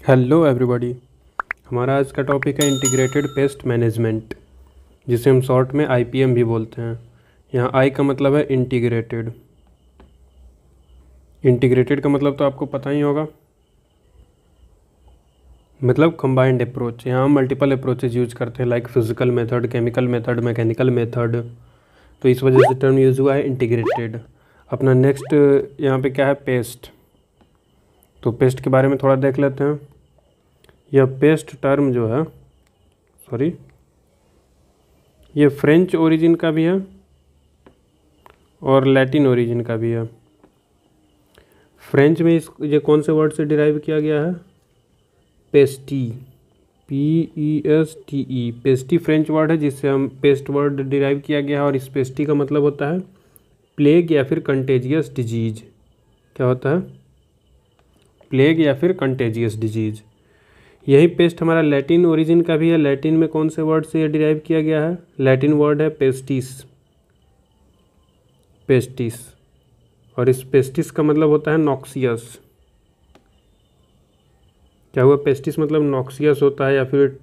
Hello everybody. हमारा आज का टॉपिक है इंटीग्रेटेड पेस्ट मैनेजमेंट, जिसे हम शॉर्ट में आईपीएम भी बोलते हैं। यहाँ आई का मतलब है इंटीग्रेटेड। इंटीग्रेटेड का मतलब तो आपको पता ही होगा, मतलब कंबाइंड अप्रोच। यहाँ हम मल्टीपल अप्रोचेज यूज करते हैं, like physical method, chemical method, mechanical method. तो इस वजह से टर्म यूज हुआ है इंटीग्रेटेड। अपना नेक्स्ट यहाँ पे क्या है, पेस्ट। तो पेस्ट के बारे में थोड़ा देख लेते हैं। यह पेस्ट टर्म जो है, ये फ्रेंच ओरिजिन का भी है और लैटिन ओरिजिन का भी है। फ्रेंच में ये कौन से वर्ड से डिराइव किया गया है, पेस्टी, PESTE। पेस्टी फ्रेंच वर्ड है जिससे हम पेस्ट वर्ड डिराइव किया गया है, और इस पेस्टी का मतलब होता है प्लेग या फिर कंटेजियस डिजीज। क्या होता है, प्लेग या फिर कंटेजियस डिजीज। यही पेस्ट हमारा लैटिन ओरिजिन का भी है। लैटिन में कौन से वर्ड से डिराइव किया गया है, लैटिन वर्ड है पेस्टिस, पेस्टिस। और इस पेस्टिस का मतलब होता है नॉक्सियस। क्या हुआ, पेस्टिस मतलब नॉक्सियस होता है, या फिर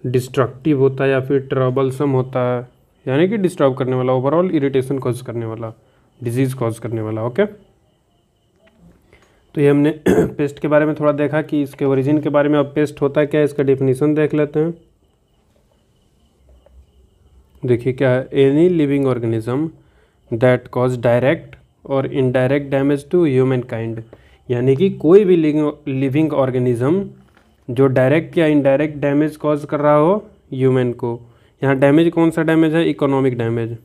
डिस्ट्रक्टिव होता है, या फिर ट्रबलसम होता है, यानी कि डिस्टर्ब करने वाला, ओवरऑल इरिटेशन कॉज करने वाला, डिजीज़ कॉज करने वाला। ओके, तो ये हमने पेस्ट के बारे में थोड़ा देखा कि इसके ओरिजिन के बारे में। अब पेस्ट होता है क्या है, इसका डेफिनेशन देख लेते हैं। देखिए क्या है, any living organism that cause direct और indirect damage to humankind. यानी कि कोई भी लिविंग ऑर्गेनिज्म जो डायरेक्ट या इनडायरेक्ट डैमेज कॉज कर रहा हो ह्यूमन को। यहाँ डैमेज कौन सा डैमेज है, इकोनॉमिक डैमेज।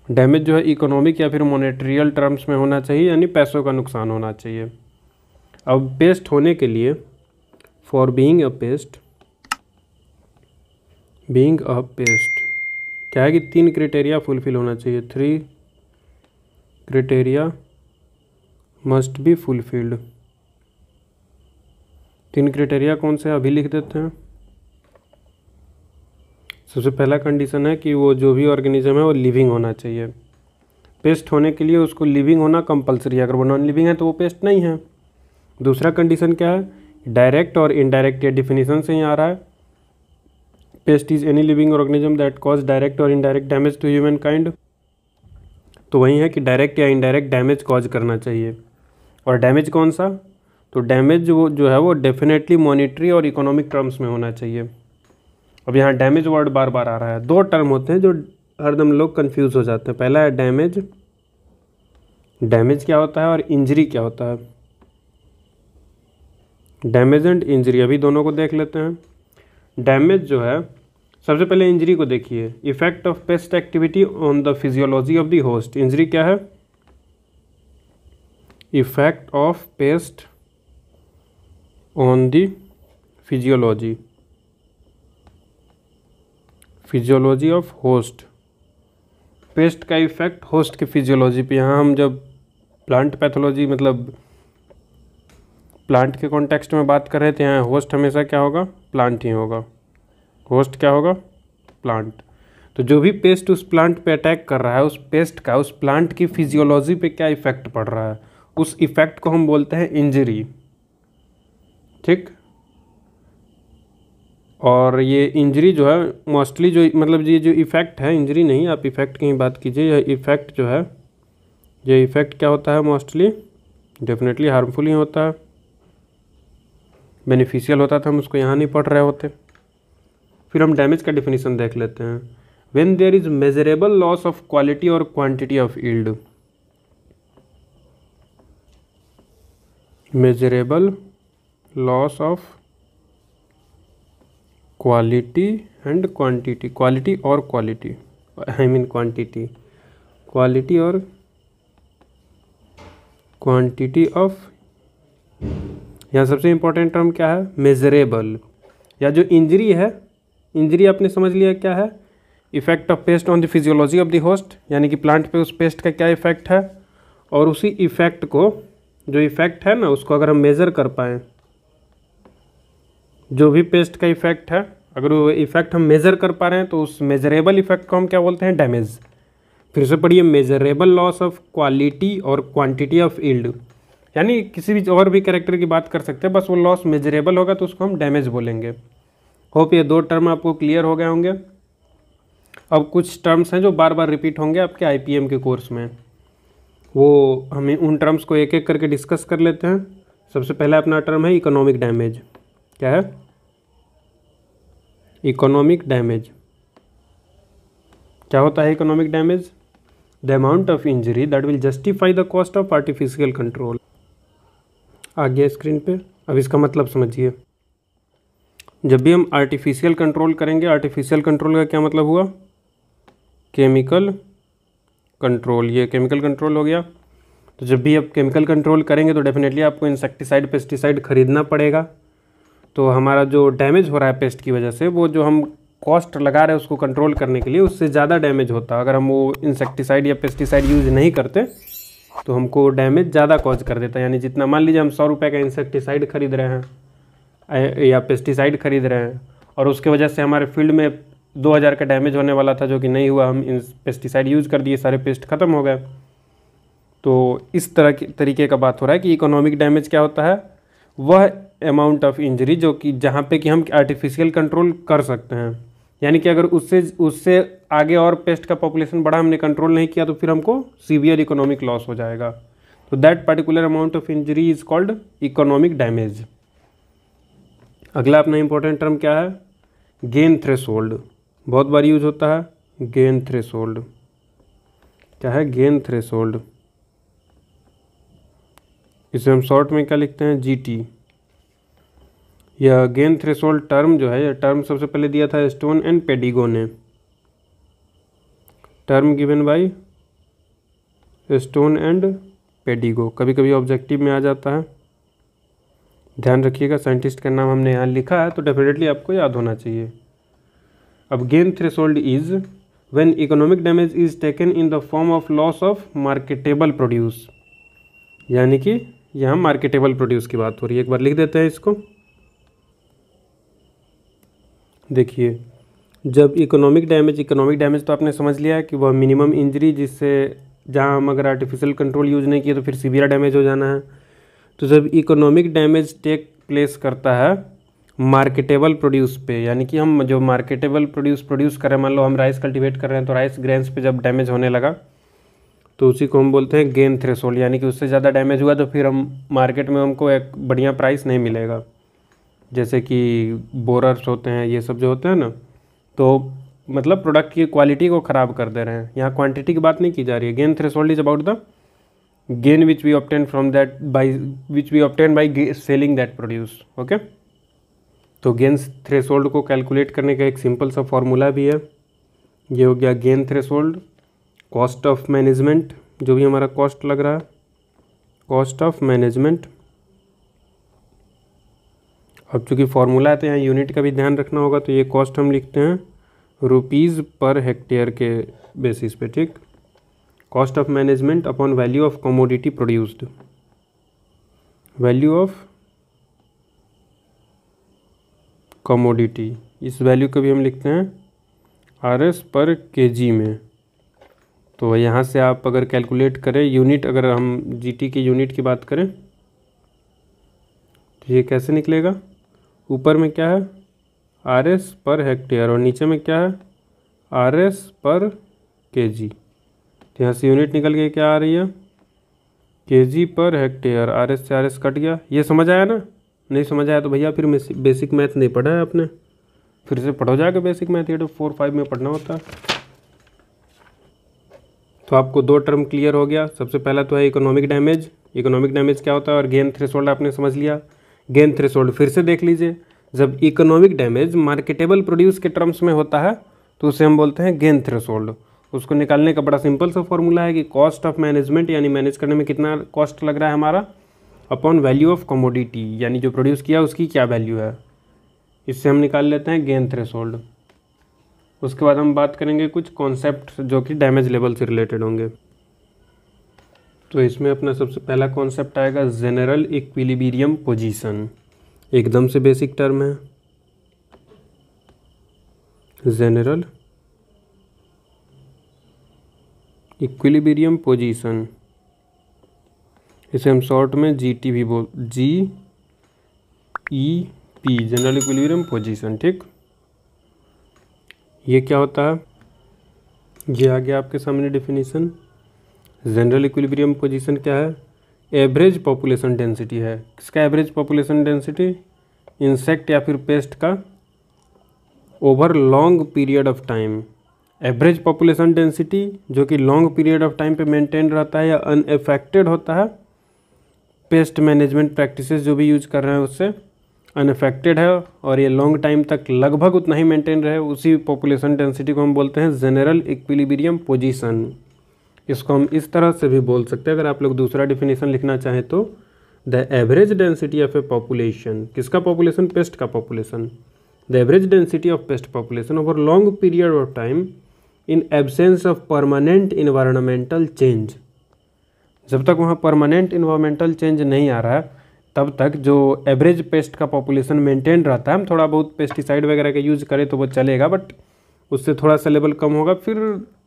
डैमेज जो है इकोनॉमिक या फिर मॉनेटरियल टर्म्स में होना चाहिए, यानी पैसों का नुकसान होना चाहिए। अब पेस्ट होने के लिए, फॉर बीइंग अ पेस्ट, क्या है कि 3 क्राइटेरिया फुलफिल होना चाहिए। 3 criteria must be fulfilled. 3 criteria कौन से, अभी लिख देते हैं। सबसे पहला कंडीशन है कि वो जो भी ऑर्गेनिज्म है वो लिविंग होना चाहिए। पेस्ट होने के लिए उसको लिविंग होना कंपलसरी है, अगर वो नॉन लिविंग है तो वो पेस्ट नहीं है। दूसरा कंडीशन क्या है, डायरेक्ट और इनडायरेक्ट। ये डिफिनीशन से ही आ रहा है, pest is any living organism that cause direct और indirect damage to humankind. तो वही है कि डायरेक्ट या इनडायरेक्ट डैमेज कॉज करना चाहिए। और डैमेज कौन सा, तो डैमेज वो जो है वो डेफिनेटली मॉनिटरी और इकोनॉमिक टर्म्स में होना चाहिए। अब यहाँ डैमेज वर्ड बार बार आ रहा है। 2 टर्म होते हैं जो हरदम लोग कंफ्यूज हो जाते हैं। पहला है डैमेज, डैमेज क्या होता है, और इंजरी क्या होता है। डैमेज एंड इंजरी, अभी दोनों को देख लेते हैं। डैमेज जो है, सबसे पहले इंजरी को देखिए, effect of paste activity on the physiology of the host. Injury क्या है, effect of paste on the physiology of host. Paste का इफेक्ट होस्ट के फिजियोलॉजी पे। यहाँ हम जब प्लांट पैथोलॉजी, मतलब प्लांट के कॉन्टेक्स्ट में बात कर रहे थे, यहाँ होस्ट हमेशा क्या होगा, प्लांट ही होगा। होस्ट क्या होगा, प्लांट। तो जो भी पेस्ट उस प्लांट पे अटैक कर रहा है, उस पेस्ट का उस प्लांट की फिजियोलॉजी पे क्या इफेक्ट पड़ रहा है, उस इफेक्ट को हम बोलते हैं इंजरी। ठीक। और ये इंजरी जो है मोस्टली जो, मतलब ये जो इफ़ेक्ट है, इंजरी नहीं, आप इफ़ेक्ट की ही बात कीजिए। यह इफ़ेक्ट जो है, ये इफ़ेक्ट क्या होता है, मोस्टली डेफिनेटली हार्मफुल ही होता है। बेनिफिशियल होता था, हम उसको यहाँ नहीं पढ़ रहे होते। फिर हम डैमेज का डिफिनीशन देख लेते हैं। When there is measurable loss of quality और quantity of yield. Measurable loss of quality and quantity, quality और quality, I mean quantity, quality और क्वांटिटी ऑफ। यहाँ सबसे इम्पोर्टेंट टर्म क्या है, मेजरेबल। या जो इंजरी है, इंजरी आपने समझ लिया क्या है, effect of paste on the physiology of the host, यानी कि प्लांट पे उस पेस्ट का क्या इफेक्ट है। और उसी इफेक्ट को, जो इफेक्ट है ना, उसको अगर हम मेज़र कर पाएँ, जो भी पेस्ट का इफेक्ट है, अगर वो इफेक्ट हम मेज़र कर पा रहे हैं, तो उस मेजरेबल इफेक्ट को हम क्या बोलते हैं, डैमेज। फिर से पढ़िए, मेजरेबल लॉस ऑफ क्वालिटी और क्वांटिटी ऑफ यील्ड। यानी किसी भी और भी कैरेक्टर की बात कर सकते हैं, बस वो लॉस मेजरेबल होगा तो उसको हम डैमेज बोलेंगे। होप ये 2 टर्म आपको क्लियर हो गए होंगे। अब कुछ टर्म्स हैं जो बार बार रिपीट होंगे आपके आईपीएम के कोर्स में, वो हमें उन टर्म्स को एक एक करके डिस्कस कर लेते हैं। सबसे पहला अपना टर्म है इकोनॉमिक डैमेज। क्या है? Economic damage. क्या होता है economic damage? The amount of injury that will justify the cost of artificial control. आ गया स्क्रीन पे। अब इसका मतलब समझिए। जब भी हम आर्टिफिशियल कंट्रोल करेंगे, आर्टिफिशियल कंट्रोल का क्या मतलब हुआ? Chemical control. ये केमिकल कंट्रोल हो गया। तो जब भी आप केमिकल कंट्रोल करेंगे तो डेफिनेटली आपको इंसेक्टिसाइड पेस्टिसाइड खरीदना पड़ेगा। तो हमारा जो डैमेज हो रहा है पेस्ट की वजह से, वो जो हम कॉस्ट लगा रहे हैं उसको कंट्रोल करने के लिए, उससे ज़्यादा डैमेज होता। अगर हम वो इंसेक्टिसाइड या पेस्टिसाइड यूज़ नहीं करते तो हमको डैमेज ज़्यादा कॉज कर देता है। यानी जितना, मान लीजिए हम 100 रुपये का इंसेक्टिसाइड खरीद रहे हैं या पेस्टिसाइड खरीद रहे हैं, और उसके वजह से हमारे फील्ड में 2000 का डैमेज होने वाला था जो कि नहीं हुआ, हम पेस्टिसाइड यूज़ कर दिए, सारे पेस्ट ख़त्म हो गए। तो इस तरह की तरीके का बात हो रहा है कि इकोनॉमिक डैमेज क्या होता है? वह अमाउंट ऑफ इंजरी जो कि जहाँ पे कि हम आर्टिफिशियल कंट्रोल कर सकते हैं। यानी कि अगर उससे उससे आगे और पेस्ट का पॉपुलेशन बढ़ा, हमने कंट्रोल नहीं किया, तो फिर हमको सीवियर इकोनॉमिक लॉस हो जाएगा। तो that particular amount of injury is called economic damage. अगला अपना इंपॉर्टेंट टर्म क्या है? Gain threshold. बहुत बार यूज होता है गेन थ्रेशोल्ड। क्या है? Gain threshold. इसे हम शॉर्ट में क्या लिखते हैं? जीटी। यह गेन थ्रेशोल्ड टर्म जो है, यह टर्म सबसे पहले दिया था स्टोन एंड पेडिगो ने। Term given by Stone and Pedigo. कभी कभी ऑब्जेक्टिव में आ जाता है, ध्यान रखिएगा। साइंटिस्ट का नाम हमने यहाँ लिखा है तो डेफिनेटली आपको याद होना चाहिए। अब gain threshold is when economic damage is taken in the form of loss of marketable produce. यानी कि यहाँ मार्केटेबल प्रोड्यूस की बात हो रही है। एक बार लिख देते हैं इसको। देखिए, जब इकोनॉमिक डैमेज तो आपने समझ लिया है कि वह मिनिमम इंजरी, जिससे जहाँ हम अगर आर्टिफिशियल कंट्रोल यूज़ नहीं किए तो फिर सीवियर डैमेज हो जाना है। तो जब इकोनॉमिक डैमेज टेक प्लेस करता है मार्केटेबल प्रोड्यूस पे, यानी कि हम जो मार्केटेबल प्रोड्यूस कर रहे हैं, मान लो हम राइस कल्टीवेट कर रहे हैं, तो राइस ग्रेन्स पे जब डैमेज होने लगा तो उसी को हम बोलते हैं गेन थ्रेशोल्ड। यानी कि उससे ज़्यादा डैमेज हुआ तो फिर हम मार्केट में हमको एक बढ़िया प्राइस नहीं मिलेगा। जैसे कि बोरर्स होते हैं, ये सब जो होते हैं ना, तो मतलब प्रोडक्ट की क्वालिटी को ख़राब कर दे रहे हैं। यहाँ क्वांटिटी की बात नहीं की जा रही है। Gain threshold is about the gain which we obtain from that by which we obtain by selling that produce. Okay, तो गेन थ्रेशोल्ड को कैलकुलेट करने का एक सिंपल सा फॉर्मूला भी है। ये हो गया gain threshold. Cost of management, जो भी हमारा कॉस्ट लग रहा है, कॉस्ट ऑफ मैनेजमेंट। अब चूँकि फॉर्मूला है तो यहाँ यूनिट का भी ध्यान रखना होगा, तो ये कॉस्ट हम लिखते हैं रुपीज़ पर हेक्टेयर के बेसिस पे। ठीक, cost of management upon value of commodity produced. Value of commodity, इस वैल्यू को भी हम लिखते हैं आरएस पर केजी में। तो यहाँ से आप अगर कैलकुलेट करें यूनिट, अगर हम जीटी की यूनिट की बात करें तो ये कैसे निकलेगा? ऊपर में क्या है? आरएस पर हेक्टेयर, और नीचे में क्या है? आरएस पर केजी। तो यहाँ से यूनिट निकल के क्या आ रही है? KG per hectare. आरएस से आरएस कट गया। ये समझ आया ना? नहीं समझ आया तो भैया फिर बेसिक मैथ नहीं पढ़ा है आपने, फिर से पढ़ो जाके बेसिक मैथ। ये तो 4-5 में पढ़ना होता है। तो आपको 2 टर्म क्लियर हो गया। सबसे पहला तो है इकोनॉमिक डैमेज। इकोनॉमिक डैमेज क्या होता है, और गेन थ्रेशोल्ड आपने समझ लिया। गेन थ्रेशोल्ड फिर से देख लीजिए। जब इकोनॉमिक डैमेज मार्केटेबल प्रोड्यूस के टर्म्स में होता है तो उसे हम बोलते हैं गेन थ्रेशोल्ड। उसको निकालने का बड़ा सिंपल सा फॉर्मूला है कि कॉस्ट ऑफ मैनेजमेंट, यानी मैनेज करने में कितना कॉस्ट लग रहा है हमारा, अपॉन वैल्यू ऑफ कमोडिटी, यानी जो प्रोड्यूस किया उसकी क्या वैल्यू है। इससे हम निकाल लेते हैं गेन थ्रेशोल्ड। उसके बाद हम बात करेंगे कुछ कॉन्सेप्ट जो कि डैमेज लेवल से रिलेटेड होंगे। तो इसमें अपना सबसे पहला कॉन्सेप्ट आएगा जनरल इक्विलिब्रियम पोजीशन। एकदम से बेसिक टर्म है, जनरल इक्विलिब्रियम पोजीशन। इसे हम शॉर्ट में GT भी बोल, GEP, जनरल इक्विलिब्रियम पोजीशन। ठीक, ये क्या होता है, ये आ गया आपके सामने डेफिनेशन। जनरल इक्विलिब्रियम पोजीशन क्या है, एवरेज पॉपुलेशन डेंसिटी है। किसका एवरेज पॉपुलेशन डेंसिटी, इंसेक्ट या फिर पेस्ट का over long period of time. Average population density जो कि लॉन्ग पीरियड ऑफ टाइम पे मेंटेन रहता है या अनएफेक्टेड होता है, पेस्ट मैनेजमेंट प्रैक्टिसेस जो भी यूज कर रहे हैं उससे अनएफेक्टेड है और ये लॉन्ग टाइम तक लगभग उतना ही मेंटेन रहे, उसी पॉपुलेशन डेंसिटी को हम बोलते हैं जनरल इक्विलिब्रियम पोजीशन। इसको हम इस तरह से भी बोल सकते हैं, अगर आप लोग दूसरा डिफिनेशन लिखना चाहें तो the average density of A population, किसका पॉपुलेशन, पेस्ट का population, the average density of paste population over long period of time in absence of permanent environmental change. जब तक वहाँ परमानेंट इन्वायरमेंटल चेंज नहीं आ रहा है तब तक जो एवरेज पेस्ट का पॉपुलेशन मेंटेन रहता है। हम थोड़ा बहुत पेस्टिसाइड वगैरह का यूज़ करें तो वो चलेगा, बट उससे थोड़ा सा लेवल कम होगा, फिर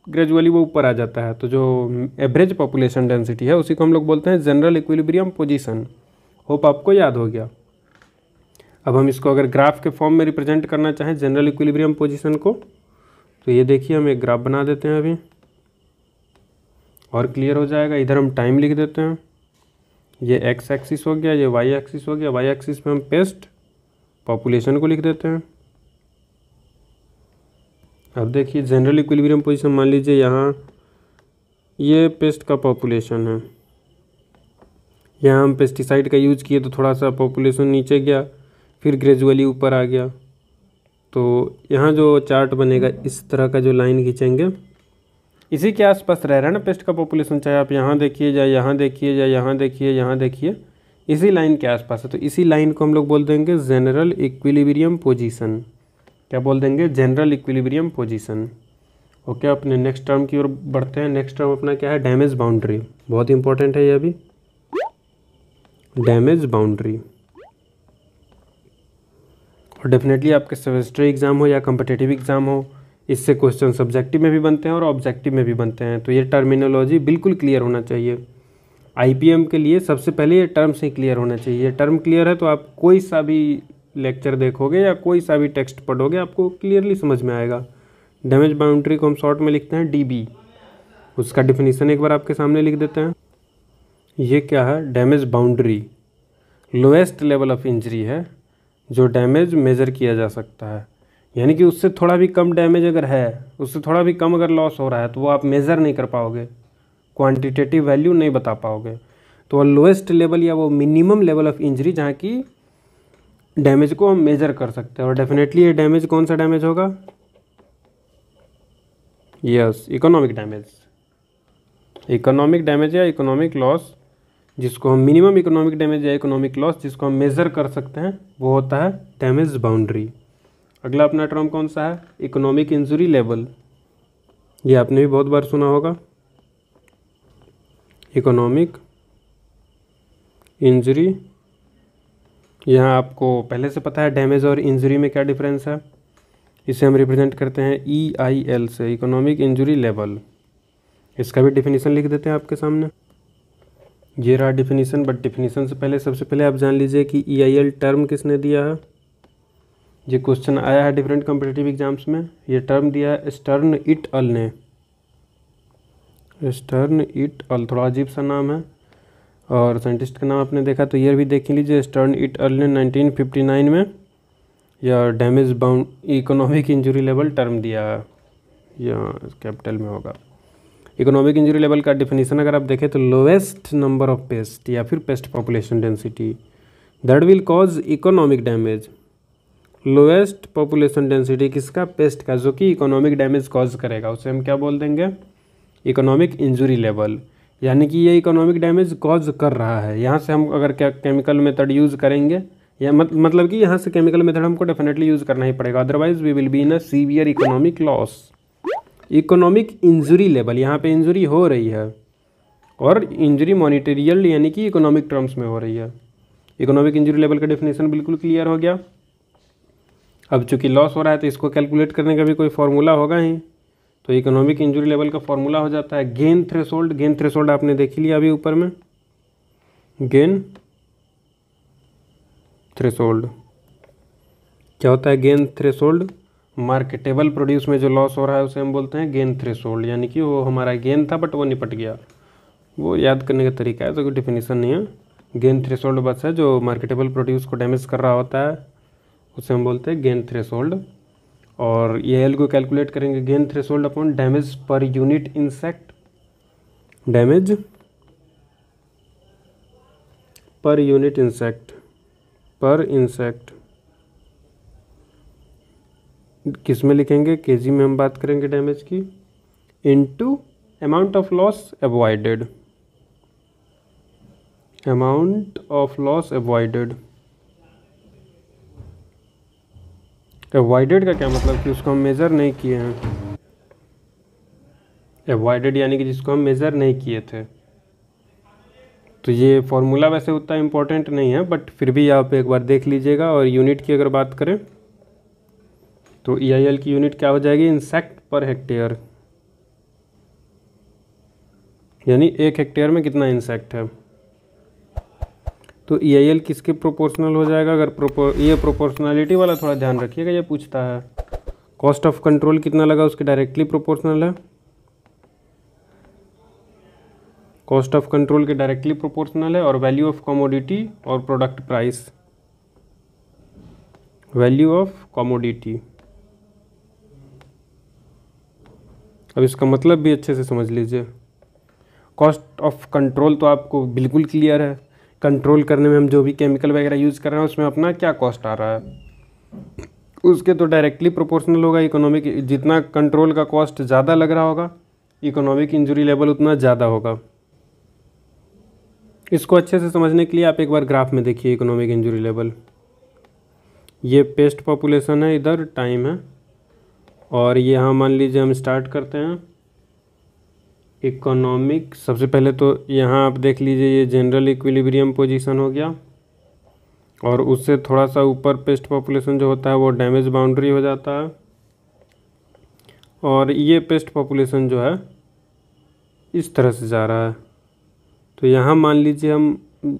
ग्रेजुअली वो ऊपर आ जाता है। तो जो एवरेज पॉपुलेशन डेंसिटी है उसी को हम लोग बोलते हैं जनरल इक्विलिब्रियम पोजीशन। होप आपको याद हो गया। अब हम इसको अगर ग्राफ के फॉर्म में रिप्रेजेंट करना चाहें जनरल इक्विलिब्रियम पोजीशन को, तो ये देखिए हम एक ग्राफ बना देते हैं अभी, और क्लियर हो जाएगा। इधर हम टाइम लिख देते हैं, ये एक्स एक्सिस हो गया, ये वाई एक्सिस हो गया। वाई एक्सिस पे हम पेस्ट पॉपुलेशन को लिख देते हैं। अब देखिए जनरल इक्विलिब्रियम पोजीशन, मान लीजिए यहाँ ये पेस्ट का पॉपुलेशन है, यहाँ हम पेस्टिसाइड का यूज़ किए तो थोड़ा सा पॉपुलेशन नीचे गया, फिर ग्रेजुअली ऊपर आ गया। तो यहाँ जो चार्ट बनेगा इस तरह का जो लाइन खींचेंगे, इसी के आसपास रह रहा है ना पेस्ट का पॉपुलेशन, चाहे आप यहाँ देखिए या यहाँ देखिए या यहाँ देखिए, यहाँ देखिए, इसी लाइन के आसपास है। तो इसी लाइन को हम लोग बोल देंगे जनरल इक्विलिब्रियम पोजीशन। क्या बोल देंगे, जनरल इक्विलिब्रियम पोजीशन। ओके, अपने नेक्स्ट टर्म की ओर बढ़ते हैं। नेक्स्ट टर्म अपना क्या है, डैमेज बाउंड्री। बहुत इंपॉर्टेंट है ये अभी, डैमेज बाउंड्री। और डेफिनेटली आपके सेमेस्टर एग्जाम हो या कॉम्पिटिटिव एग्जाम हो, इससे क्वेश्चन सब्जेक्टिव में भी बनते हैं और ऑब्जेक्टिव में भी बनते हैं। तो ये टर्मिनोलॉजी बिल्कुल क्लियर होना चाहिए। IPM के लिए सबसे पहले ये टर्म से क्लियर होना चाहिए। टर्म क्लियर है तो आप कोई सा भी लेक्चर देखोगे या कोई सा भी टेक्स्ट पढ़ोगे आपको क्लियरली समझ में आएगा। डैमेज बाउंड्री को हम शॉर्ट में लिखते हैं DB। उसका डिफिनीसन एक बार आपके सामने लिख देते हैं। ये क्या है, damage boundary lowest level of injury है जो डैमेज मेज़र किया जा सकता है। यानी कि उससे थोड़ा भी कम डैमेज अगर है, उससे थोड़ा भी कम अगर लॉस हो रहा है तो वो आप मेज़र नहीं कर पाओगे, क्वांटिटेटिव वैल्यू नहीं बता पाओगे। तो वो लोएस्ट लेवल या वो मिनिमम लेवल ऑफ इंजरी जहाँ की डैमेज को हम मेज़र कर सकते हैं। और डेफिनेटली ये डैमेज कौन सा डैमेज होगा, yes, economic damage. Economic damage या इकोनॉमिक लॉस, जिसको हम मिनिमम इकोनॉमिक डैमेज या इकोनॉमिक लॉस जिसको हम मेज़र कर सकते हैं, वो होता है डैमेज बाउंड्री। अगला अपना टर्म कौन सा है, इकोनॉमिक इंजरी लेवल। ये आपने भी बहुत बार सुना होगा, इकोनॉमिक इंजरी। यहाँ आपको पहले से पता है डैमेज और इंजरी में क्या डिफरेंस है। इसे हम रिप्रेजेंट करते हैं EIL से, इकोनॉमिक इंजरी लेवल। इसका भी डिफिनीसन लिख देते हैं आपके सामने। ये रहा डिफिनीसन, बट डिफिनीसन से पहले सबसे पहले आप जान लीजिए कि EIL टर्म किसने दिया है। ये क्वेश्चन आया है डिफरेंट कॉम्पिटिटिव एग्जाम्स में। ये टर्म दिया है स्टर्न इट अल ने। स्टर्न इट अल थोड़ा अजीब सा नाम है, और साइंटिस्ट का नाम आपने देखा तो ये भी देख लीजिए। स्टर्न इट अल ने 1959 में या damage bound economic injury level term दिया है, या कैपिटल में होगा। इकोनॉमिक इंजरी लेवल का डिफिनीसन अगर आप देखें तो लोएस्ट नंबर ऑफ पेस्ट या फिर paste population density that will cause economic damage. Lowest population density किसका, पेस्ट का, जो कि इकोनॉमिक डैमेज कॉज करेगा, उसे हम क्या बोल देंगे, इकोनॉमिक इंजरी लेवल। यानी कि ये इकोनॉमिक डैमेज कॉज कर रहा है। यहाँ से हम अगर क्या केमिकल मेथड यूज़ करेंगे, या मतलब कि यहाँ से केमिकल मेथड हमको डेफिनेटली यूज़ करना ही पड़ेगा, otherwise we will be in a severe economic loss. Economic injury level, यहाँ पे इंजरी हो रही है और इंजरी मॉनिटरियल यानी कि इकोनॉमिक टर्म्स में हो रही है। इकोनॉमिक इंजरी लेवल का डेफिनेशन बिल्कुल क्लियर हो गया। अब चूंकि लॉस हो रहा है तो इसको कैलकुलेट करने का भी कोई फार्मूला होगा ही। तो इकोनॉमिक इंजरी लेवल का फार्मूला हो जाता है गेन थ्रेशोल्ड। गेन थ्रेशोल्ड आपने देख लिया अभी ऊपर में। Gain threshold. क्या होता है गेन थ्रेशोल्ड? मार्केटेबल प्रोड्यूस में जो लॉस हो रहा है उसे हम बोलते हैं गेन थ्रेशोल्ड, यानी कि वो हमारा गेन था बट वो निपट गया। वो याद करने का तरीका है, तो कोई डिफिनीशन नहीं है। गेन थ्रेशोल्ड बस है जो मार्केटेबल प्रोड्यूस को डैमेज कर रहा होता है, उसे हम बोलते हैं गेन थ्रेशोल्ड। और ये एल को कैलकुलेट करेंगे gain threshold upon damage per unit insect, damage per unit insect, पर इंसेक्ट किस में लिखेंगे? केजी में हम बात करेंगे डैमेज की, into amount of loss avoided, amount of loss avoided. Avoided का क्या मतलब कि उसको हम मेज़र नहीं किए हैं। अवॉइडेड यानी कि जिसको हम मेज़र नहीं किए थे। तो ये फॉर्मूला वैसे उतना इम्पोर्टेंट नहीं है, बट फिर भी आप एक बार देख लीजिएगा। और यूनिट की अगर बात करें तो EIL की यूनिट क्या हो जाएगी? इंसेक्ट पर हेक्टेयर, यानी 1 हेक्टेयर में कितना इंसेक्ट है। तो EIL किसके प्रोपोर्शनल हो जाएगा? अगर ये प्रोपोर्शनलिटी वाला थोड़ा ध्यान रखिएगा, ये पूछता है। कॉस्ट ऑफ कंट्रोल कितना लगा उसके डायरेक्टली प्रोपोर्शनल है, कॉस्ट ऑफ कंट्रोल के डायरेक्टली प्रोपोर्शनल है। और वैल्यू ऑफ कमोडिटी और product price, value of commodity. अब इसका मतलब भी अच्छे से समझ लीजिए। कॉस्ट ऑफ कंट्रोल तो आपको बिल्कुल क्लियर है, कंट्रोल करने में हम जो भी केमिकल वगैरह यूज़ कर रहे हैं उसमें अपना क्या कॉस्ट आ रहा है, उसके तो डायरेक्टली प्रोपोर्शनल होगा इकोनॉमिक। जितना कंट्रोल का कॉस्ट ज़्यादा लग रहा होगा, इकोनॉमिक इंजरी लेवल उतना ज़्यादा होगा। इसको अच्छे से समझने के लिए आप एक बार ग्राफ में देखिए इकोनॉमिक इंजरी लेवल। ये पेस्ट पॉपुलेशन है, इधर टाइम है, और ये यहाँ मान लीजिए हम स्टार्ट करते हैं इकोनॉमिक। सबसे पहले तो यहाँ आप देख लीजिए ये जनरल इक्विलिब्रियम पोजीशन हो गया, और उससे थोड़ा सा ऊपर पेस्ट पॉपुलेशन जो होता है वो डैमेज बाउंड्री हो जाता है। और ये पेस्ट पॉपुलेशन जो है इस तरह से जा रहा है। तो यहाँ मान लीजिए हम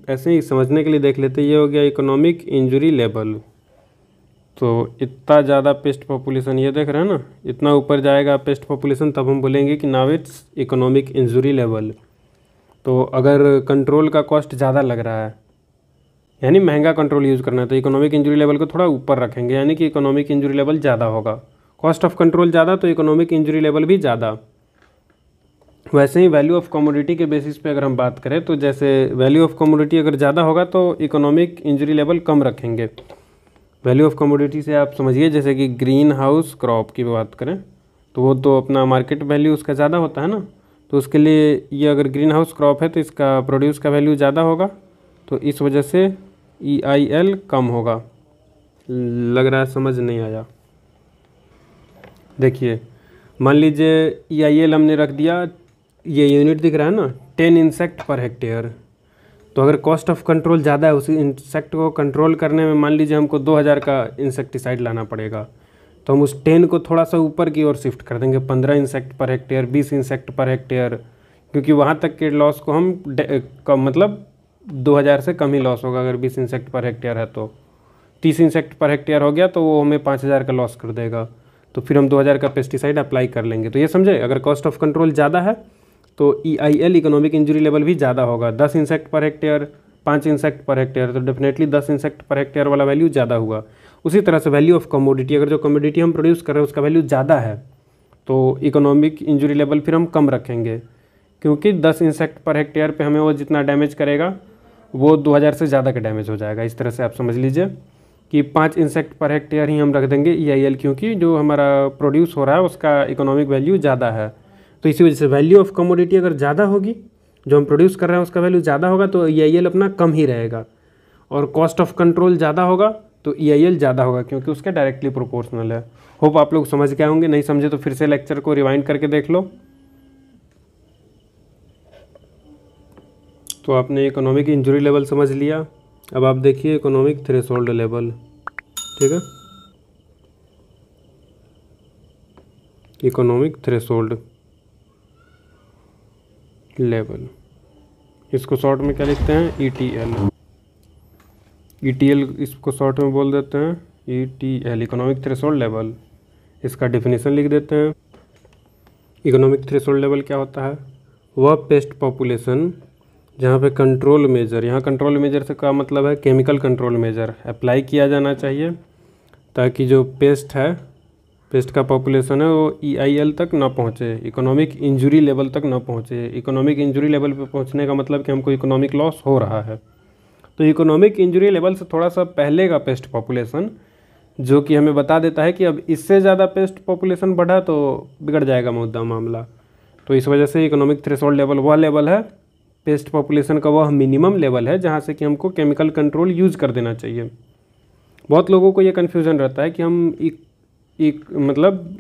ऐसे ही समझने के लिए देख लेते हैं, ये हो गया इकोनॉमिक इंजरी लेवल। तो इतना ज़्यादा पेस्ट पॉपुलेशन, ये देख रहे हैं ना, इतना ऊपर जाएगा पेस्ट पॉपुलेशन, तब हम बोलेंगे कि now it's economic injury level. तो अगर कंट्रोल का कॉस्ट ज़्यादा लग रहा है, यानी महंगा कंट्रोल यूज़ करना है, तो इकोनॉमिक इंजरी लेवल को थोड़ा ऊपर रखेंगे, यानी कि इकोनॉमिक इंजरी लेवल ज़्यादा होगा। कॉस्ट ऑफ कंट्रोल ज़्यादा तो इकोनॉमिक इंजरी लेवल भी ज़्यादा। वैसे ही वैल्यू ऑफ कमोडिटी के बेसिस पे अगर हम बात करें, तो जैसे वैल्यू ऑफ कमोडिटी अगर ज़्यादा होगा तो इकोनॉमिक इंजरी लेवल कम रखेंगे। वैल्यू ऑफ कमोडिटी से आप समझिए, जैसे कि ग्रीन हाउस क्रॉप की बात करें तो वो तो अपना मार्केट वैल्यू उसका ज़्यादा होता है ना, तो उसके लिए ये अगर ग्रीन हाउस क्रॉप है तो इसका प्रोड्यूस का वैल्यू ज़्यादा होगा, तो इस वजह से EIL कम होगा। लग रहा है समझ नहीं आया। देखिए मान लीजिए EIL हमने रख दिया, ये यूनिट दिख रहा है ना, 10 इंसेक्ट पर हेक्टेयर। तो अगर कॉस्ट ऑफ कंट्रोल ज़्यादा है, उसी इंसेक्ट को कंट्रोल करने में मान लीजिए हमको 2000 का इंसेक्टिसाइड लाना पड़ेगा, तो हम उस 10 को थोड़ा सा ऊपर की ओर शिफ्ट कर देंगे, 15 insect per hectare, 20 insect per hectare, क्योंकि वहाँ तक के लॉस को हम मतलब 2000 से कम ही लॉस होगा। अगर 20 इंसेक्ट पर हेक्टेयर है तो 30 इंसेक्ट पर हेक्टेयर हो गया तो वो हमें 5000 का लॉस कर देगा, तो फिर हम 2000 का पेस्टिसाइड अप्लाई कर लेंगे। तो ये समझे, अगर कॉस्ट ऑफ कंट्रोल ज़्यादा है तो EIL इकोनॉमिक इंजरी लेवल भी ज़्यादा होगा। 10 insect per hectare, 5 insect per hectare, तो डेफिनेटली 10 इंसेक्ट पर हेक्टेयर वाला वैल्यू ज़्यादा हुआ। उसी तरह से वैल्यू ऑफ कमोडिटी, अगर जो कमोडिटी हम प्रोड्यूस कर रहे हैं उसका वैल्यू ज़्यादा है तो इकोनॉमिक इंजरी लेवल फिर हम कम रखेंगे, क्योंकि 10 इंसेक्ट पर हेक्टेयर पे हमें वो जितना डैमेज करेगा वो 2000 से ज़्यादा का डैमेज हो जाएगा। इस तरह से आप समझ लीजिए कि 5 इंसेक्ट पर हेक्टेयर ही हम रख देंगे EIL, क्योंकि जो हमारा प्रोड्यूस हो रहा है उसका इकोनॉमिक वैल्यू ज़्यादा है। तो इसी वजह से वैल्यू ऑफ कमोडिटी अगर ज़्यादा होगी, जो हम प्रोड्यूस कर रहे हैं उसका वैल्यू ज़्यादा होगा, तो EIL अपना कम ही रहेगा। और कॉस्ट ऑफ कंट्रोल ज़्यादा होगा तो EIL ज़्यादा होगा, क्योंकि उसका डायरेक्टली प्रोपोर्शनल है। होप आप लोग समझ गए होंगे, नहीं समझे तो फिर से लेक्चर को रिवाइंड करके देख लो। तो आपने इकोनॉमिक इंजरी लेवल समझ लिया, अब आप देखिए इकोनॉमिक थ्रेशोल्ड लेवल। ठीक है, इकोनॉमिक थ्रेशोल्ड लेवल, इसको शॉर्ट में क्या लिखते हैं, ETL। ETL इसको शॉर्ट में बोल देते हैं ETL, इकोनॉमिक थ्रेशोल्ड लेवल। इसका डेफिनेशन लिख देते हैं। इकोनॉमिक थ्रेशोल्ड लेवल क्या होता है, वह पेस्ट पॉपुलेशन जहाँ पे कंट्रोल मेजर, यहाँ कंट्रोल मेजर से का मतलब है केमिकल कंट्रोल मेजर अप्लाई किया जाना चाहिए, ताकि जो पेस्ट है, पेस्ट का पॉपुलेशन है वो EIL तक ना पहुँचे, इकोनॉमिक इंजरी लेवल तक ना पहुँचे। इकोनॉमिक इंजरी लेवल पे पहुँचने का मतलब कि हमको इकोनॉमिक लॉस हो रहा है। तो इकोनॉमिक इंजरी लेवल से थोड़ा सा पहले का पेस्ट पॉपुलेशन जो कि हमें बता देता है कि अब इससे ज़्यादा पेस्ट पॉपुलेशन बढ़ा तो बिगड़ जाएगा मुद्दा मामला। तो इस वजह से इकोनॉमिक थ्रेशोल्ड लेवल वह लेवल है, पेस्ट पॉपुलेशन का वह मिनिमम लेवल है जहाँ से कि हमको केमिकल कंट्रोल यूज़ कर देना चाहिए। बहुत लोगों को ये कन्फ्यूज़न रहता है कि हम मतलब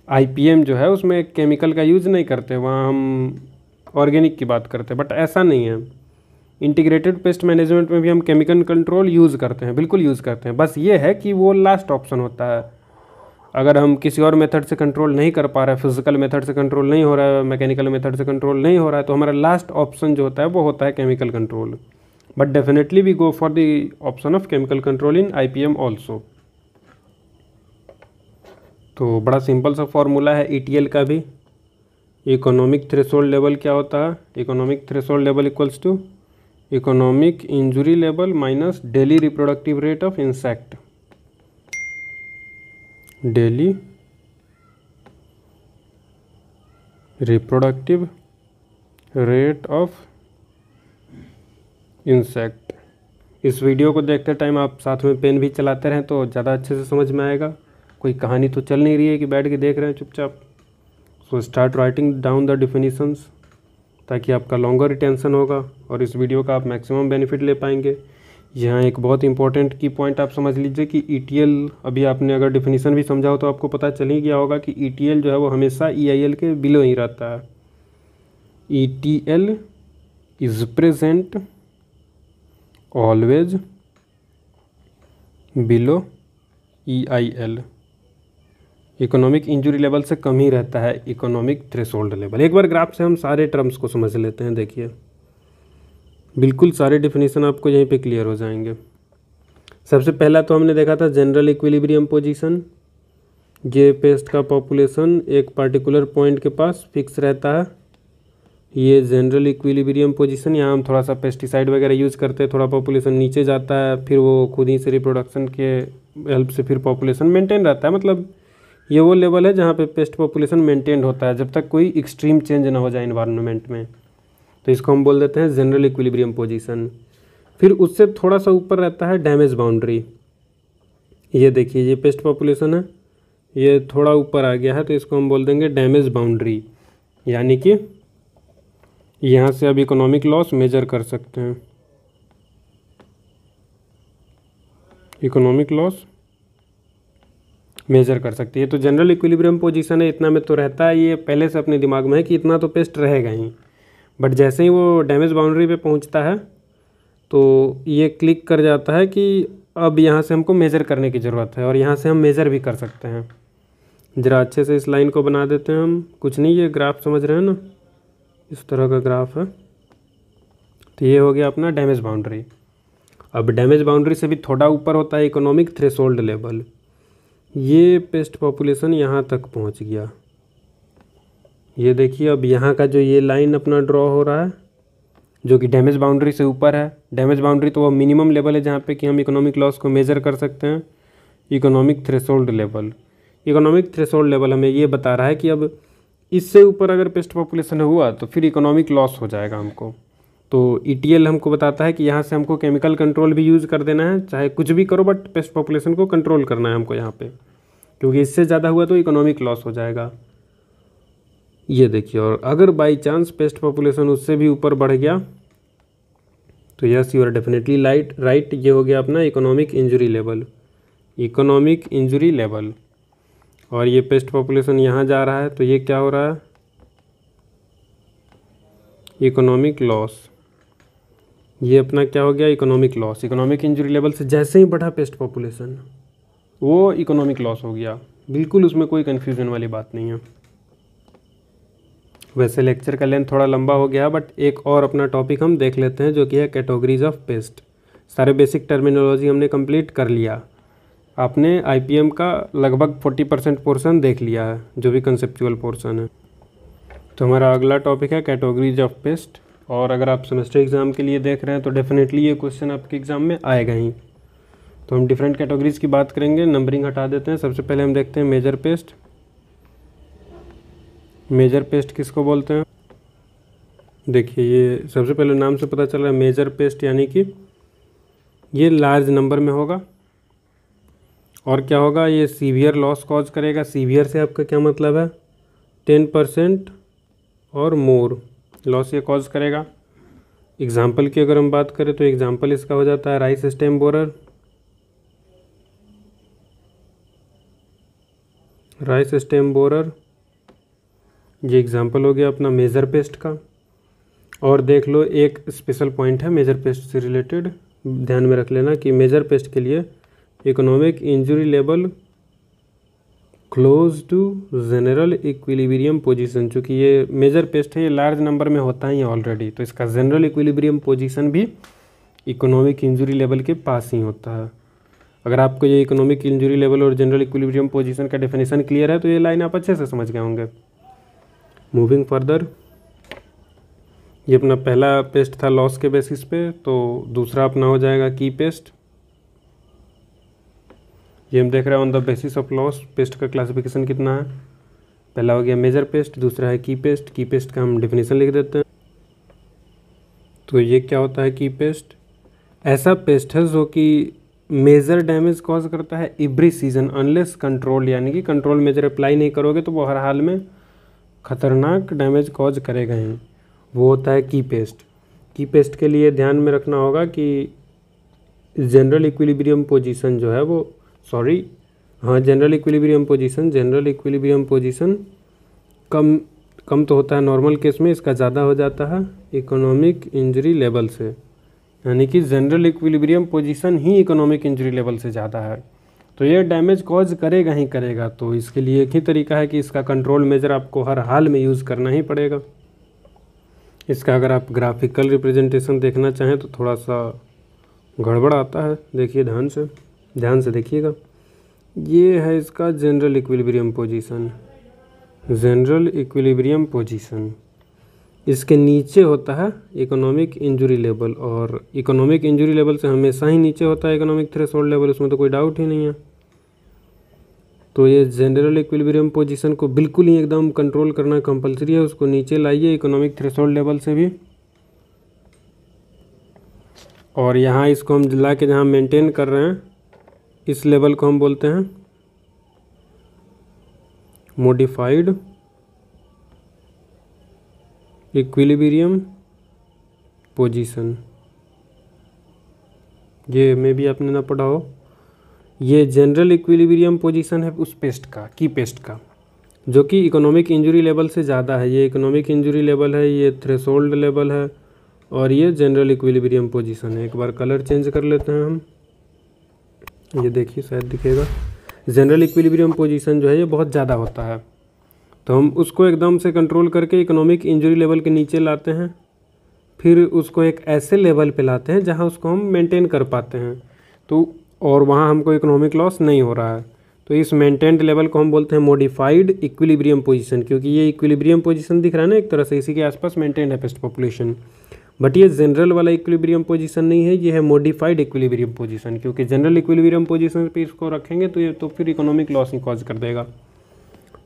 IPM जो है उसमें केमिकल का यूज़ नहीं करते, वहाँ हम ऑर्गेनिक की बात करते हैं, बट ऐसा नहीं है। इंटीग्रेटेड पेस्ट मैनेजमेंट में भी हम केमिकल कंट्रोल यूज़ करते हैं, बिल्कुल यूज़ करते हैं। बस ये है कि वो लास्ट ऑप्शन होता है। अगर हम किसी और मेथड से कंट्रोल नहीं कर पा रहे, फिजिकल मेथड से कंट्रोल नहीं हो रहा है, मैकेनिकल मेथड से कंट्रोल नहीं हो रहा है, तो हमारा लास्ट ऑप्शन जो होता है वो होता है chemical control. But definitely we go for the option of chemical control in IPM also. तो बड़ा सिंपल सा फॉर्मूला है ETL का भी। इकोनॉमिक थ्रेशोल्ड लेवल क्या होता है, economic threshold level equals to economic injury level minus daily reproductive rate of insect. Daily reproductive rate of insect. इस वीडियो को देखते टाइम आप साथ में पेन भी चलाते रहें तो ज़्यादा अच्छे से समझ में आएगा। कोई कहानी तो चल नहीं रही है कि बैठ के देख रहे हैं चुपचाप। So start writing down the definitions ताकि आपका लॉन्गर रिटेंशन होगा और इस वीडियो का आप मैक्सिमम बेनिफिट ले पाएंगे। यहाँ एक बहुत इंपॉर्टेंट की पॉइंट आप समझ लीजिए कि ETL, अभी आपने अगर डिफिनीशन भी समझा हो तो आपको पता चल ही गया होगा कि ETL जो है वो हमेशा EIL के बिलो ही रहता है। ETL is present always below EIL। Economic injury level से कम ही रहता है इकोनॉमिक थ्रेशोल्ड लेवल। एक बार ग्राफ से हम सारे टर्म्स को समझ लेते हैं। देखिए बिल्कुल सारे डेफिनेशन आपको यहीं पे क्लियर हो जाएंगे। सबसे पहला तो हमने देखा था जनरल इक्विलिब्रियम पोजीशन। ये पेस्ट का पॉपुलेशन एक पार्टिकुलर पॉइंट के पास फिक्स रहता है, ये जनरल इक्विलिब्रियम पोजीशन। यहाँ हम थोड़ा सा पेस्टिसाइड वगैरह यूज़ करते हैं, थोड़ा पॉपुलेशन नीचे जाता है, फिर वो खुद ही से रिप्रोडक्शन के हेल्प से फिर पॉपुलेशन मेंटेन रहता है। मतलब ये वो लेवल है जहाँ पे पेस्ट पॉपुलेशन मेंटेन होता है जब तक कोई एक्सट्रीम चेंज ना हो जाए इन्वायरमेंट में। तो इसको हम बोल देते हैं जनरल इक्विलिब्रियम पोजीशन। फिर उससे थोड़ा सा ऊपर रहता है डैमेज बाउंड्री। ये देखिए ये पेस्ट पॉपुलेशन है, ये थोड़ा ऊपर आ गया है तो इसको हम बोल देंगे डैमेज बाउंड्री, यानी कि यहाँ से अब इकोनॉमिक लॉस मेजर कर सकते हैं। इकोनॉमिक लॉस मेजर कर सकती है। तो जनरल इक्विलिब्रियम पोजीशन है, इतना में तो रहता है, ये पहले से अपने दिमाग में है कि इतना तो पेस्ट रहेगा ही। बट जैसे ही वो डैमेज बाउंड्री पे पहुंचता है तो ये क्लिक कर जाता है कि अब यहाँ से हमको मेज़र करने की ज़रूरत है और यहाँ से हम मेज़र भी कर सकते हैं। ज़रा अच्छे से इस लाइन को बना देते हैं हम। कुछ नहीं, ये ग्राफ समझ रहे हैं ना, इस तरह का ग्राफ है। तो ये हो गया अपना डैमेज बाउंड्री। अब डैमेज बाउंड्री से भी थोड़ा ऊपर होता है इकोनॉमिक थ्रेशोल्ड लेवल। ये पेस्ट पॉपुलेशन यहाँ तक पहुँच गया। ये देखिए अब यहाँ का जो ये लाइन अपना ड्रॉ हो रहा है जो कि डैमेज बाउंड्री से ऊपर है। डैमेज बाउंड्री तो वो मिनिमम लेवल है जहाँ पे कि हम इकोनॉमिक लॉस को मेज़र कर सकते हैं। Economic threshold level, economic threshold level हमें ये बता रहा है कि अब इससे ऊपर अगर पेस्ट पॉपुलेशन हुआ तो फिर इकोनॉमिक लॉस हो जाएगा हमको। तो ETL हमको बताता है कि यहाँ से हमको केमिकल कंट्रोल भी यूज़ कर देना है, चाहे कुछ भी करो बट पेस्ट पॉपुलेशन को कंट्रोल करना है हमको यहाँ पे, क्योंकि इससे ज़्यादा हुआ तो इकोनॉमिक लॉस हो जाएगा। ये देखिए, और अगर बाई चांस पेस्ट पॉपुलेशन उससे भी ऊपर बढ़ गया तो yes you are definitely right. ये हो गया अपना economic injury level, economic injury level. और ये पेस्ट पॉपुलेशन यहाँ जा रहा है तो ये क्या हो रहा है, इकोनॉमिक लॉस। ये अपना क्या हो गया, economic loss. Economic injury level से जैसे ही बढ़ा पेस्ट पॉपुलेशन वो इकोनॉमिक लॉस हो गया। बिल्कुल उसमें कोई कन्फ्यूज़न वाली बात नहीं है। वैसे लेक्चर का लेंथ थोड़ा लंबा हो गया, बट एक और अपना टॉपिक हम देख लेते हैं जो कि है कैटेगरीज ऑफ पेस्ट। सारे बेसिक टर्मिनोलॉजी हमने कंप्लीट कर लिया। आपने आईपीएम का लगभग 40% पोर्शन देख लिया है, जो भी कंसेप्चुअल पोर्शन है। तो हमारा अगला टॉपिक है कैटेगरीज ऑफ पेस्ट। और अगर आप सेमेस्टर एग्ज़ाम के लिए देख रहे हैं तो डेफिनेटली ये क्वेश्चन आपके एग्ज़ाम में आएगा ही। तो हम डिफरेंट कैटेगरीज की बात करेंगे। नंबरिंग हटा देते हैं। सबसे पहले हम देखते हैं मेजर पेस्ट। मेजर पेस्ट किसको बोलते हैं? देखिए, ये सबसे पहले नाम से पता चल रहा है मेजर पेस्ट, यानी कि ये लार्ज नंबर में होगा। और क्या होगा? ये सीवियर लॉस कॉज करेगा। सीवियर से आपका क्या मतलब है? 10% और मोर लॉस ये कॉज करेगा। एग्जाम्पल की अगर हम बात करें तो एग्जाम्पल इसका हो जाता है rice stem borer. Rice stem borer ये एग्जाम्पल हो गया अपना मेजर पेस्ट का। और देख लो, एक स्पेशल पॉइंट है मेजर पेस्ट से रिलेटेड, ध्यान में रख लेना कि मेजर पेस्ट के लिए economic injury level close to general equilibrium position. चूँकि ये मेजर पेस्ट है, ये लार्ज नंबर में होता ही है ऑलरेडी, तो इसका जनरल इक्विलिब्रियम पोजीशन भी इकोनॉमिक इंजरी लेवल के पास ही होता है। अगर आपको ये इकोनॉमिक इंजरी लेवल और जनरल इक्विलिब्रियम पोजीशन का डेफिनेशन क्लियर है तो ये लाइन आप अच्छे से समझ गए होंगे। मूविंग फर्दर, ये अपना पहला पेस्ट था लॉस के बेसिस पे, तो दूसरा अपना हो जाएगा की पेस्ट। ये हम देख रहे हैं on the basis of loss. Paste का क्लासिफिकेशन कितना है? पहला हो गया मेजर पेस्ट, दूसरा है की पेस्ट। की पेस्ट का हम डेफिनेशन लिख देते हैं। तो ये क्या होता है? की पेस्ट ऐसा पेस्ट है जो कि मेजर डैमेज कॉज करता है एवरी सीजन अनलेस कंट्रोल, यानी कि कंट्रोल मेजर अप्लाई नहीं करोगे तो वो हर हाल में खतरनाक डैमेज कॉज करेगा ही। वो होता है की पेस्ट। की पेस्ट के लिए ध्यान में रखना होगा कि जनरल इक्विलिब्रियम पोजीशन जो है वो जनरल इक्विलिब्रियम पोजीशन कम तो होता है नॉर्मल केस में, इसका ज़्यादा हो जाता है इकोनॉमिक इंजरी लेवल से, यानी कि जनरल इक्विलिब्रियम पोजीशन ही इकोनॉमिक इंजरी लेवल से ज़्यादा है, तो ये डैमेज कॉज करेगा ही करेगा। तो इसके लिए एक ही तरीका है कि इसका कंट्रोल मेजर आपको हर हाल में यूज़ करना ही पड़ेगा। इसका अगर आप ग्राफिकल रिप्रेजेंटेशन देखना चाहें तो थोड़ा सा गड़बड़ आता है, देखिए ध्यान से देखिएगा। ये है इसका general equilibrium position. General equilibrium position, इसके नीचे होता है इकोनॉमिक इंजरी लेवल, और इकोनॉमिक इंजरी लेवल से हमेशा ही नीचे होता है इकोनॉमिक थ्रेशोल्ड लेवल, उसमें तो कोई डाउट ही नहीं है। तो ये जनरल इक्विलिब्रियम पोजीशन को बिल्कुल ही एकदम कंट्रोल करना कंपलसरी है, उसको नीचे लाइए इकोनॉमिक थ्रेशोल्ड लेवल से भी। और यहाँ इसको हम ला के जहाँ मेंटेन कर रहे हैं, इस लेवल को हम बोलते हैं मॉडिफाइड इक्विलिब्रियम पोजीशन। ये में भी आपने ना पढ़ा हो। ये जनरल इक्विलिब्रियम पोजीशन है उस पेस्ट का, की पेस्ट का, जो कि इकोनॉमिक इंजरी लेवल से ज़्यादा है। ये इकोनॉमिक इंजरी लेवल है, ये थ्रेशोल्ड लेवल है, और ये जनरल इक्विलिब्रियम पोजीशन है। एक बार कलर चेंज कर लेते हैं हम, ये देखिए शायद दिखेगा। जनरल इक्विलिब्रियम पोजीशन जो है ये बहुत ज़्यादा होता है, तो हम उसको एकदम से कंट्रोल करके इकोनॉमिक इंजरी लेवल के नीचे लाते हैं, फिर उसको एक ऐसे लेवल पे लाते हैं जहां उसको हम मेंटेन कर पाते हैं, तो और वहां हमको इकोनॉमिक लॉस नहीं हो रहा है। तो इस मेंटेन्ड लेवल को हम बोलते हैं मॉडिफाइड इक्विलिब्रियम पोजीशन, क्योंकि ये इक्विलिब्रियम पोजीशन दिख रहा है ना एक तरह से, इसी के आसपास मेंटेन्ड है पेस्ट पॉपुलेशन। बट ये जनरल वाला इक्विलिब्रियम पोजीशन नहीं है, ये है मॉडिफाइड इक्विलिब्रियम पोजीशन, क्योंकि जनरल इक्विलिब्रियम पोजीशन पे इसको रखेंगे तो ये तो फिर इकोनॉमिक लॉस ही कॉज कर देगा।